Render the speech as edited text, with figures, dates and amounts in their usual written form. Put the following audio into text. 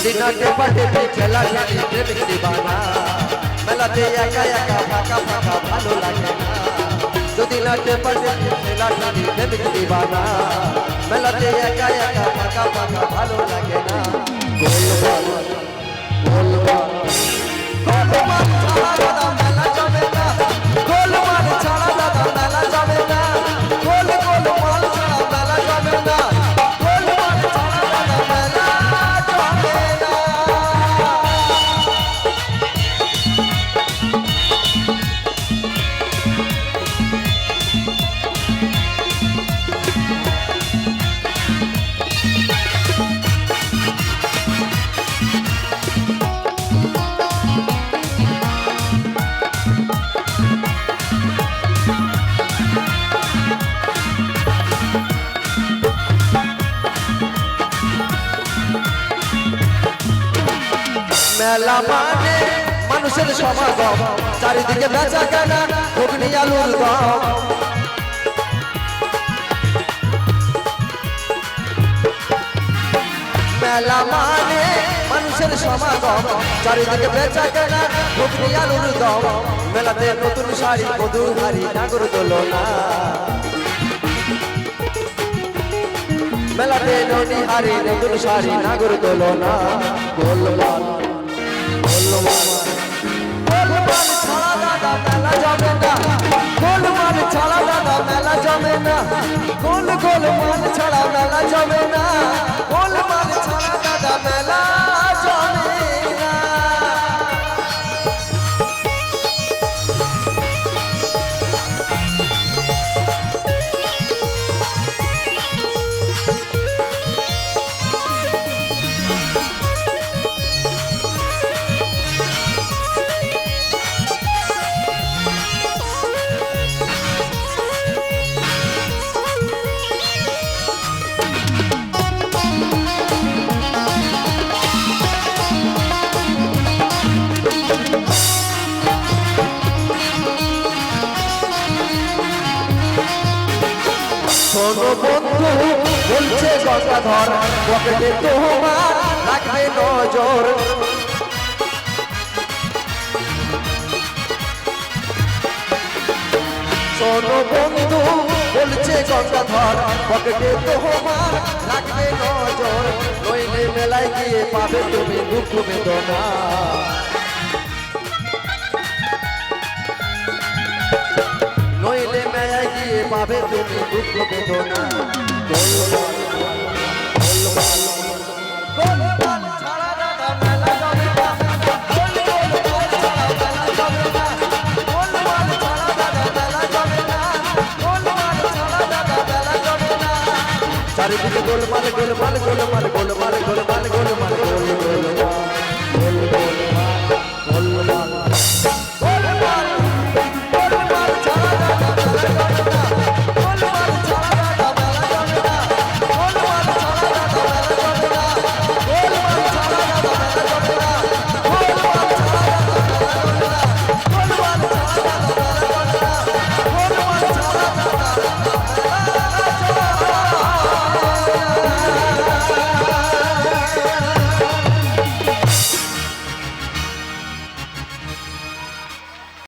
যদি নাচে পাটে খেলা খেলি প্রেমিক দিবানা মেলাতে একা একা ফাঁকা ফাঁকা ভালো লাগে না যদি নাচে পাটে খেলা খেলি প্রেমিক দিবানা মেলাতে একা একা ফাঁকা ফাঁকা ভালো লাগে না গোল বল মেলা মানে মানুষের সমাগম চারিদিকে বেচা কেনা ঘুগনি আলুর দম মেলা মানে মানুষের সমাগম চারিদিকে বেচা কেনা ঘুগনি আলুর দম মেলাতে নতুন শাড়ি মধুর হাড়ি নাগর দোলনা মেলাতে ননি হাড়ি নতুন শাড়ি নাগর দোলনা গোলমাল গোলমাল ছাড়া দাদা মেলা জমে না গোলমাল ছাড়া দাদা মেলা জমে না গোলমাল ছাড়া মেলা জমে না গোলমাল ছাড়া দাদা মেলা জমে না শোনো বন্ধু বলছে গঙ্গাধর পকেটে তোমার রাখবে নজর শোনো বন্ধু বলছে গঙ্গাধর পকেটে তোমার রাখবে নজর নইলে মেলায় গিয়ে পাবে তুমি দুঃখ বেদনা নইলে মেলায় গিয়ে পাবে তুমি দুঃখ বেদনা গোলমাল ছাড়া দাদা মেলা জমে না গোলমাল ছাড়া মেলা জমে না গোলমাল ছাড়া দাদা মেলা জমে না গোলমাল ছাড়া দাদা মেলা জমে না চারিদিকে গোলমাল গোলমাল গোলমাল গোলমাল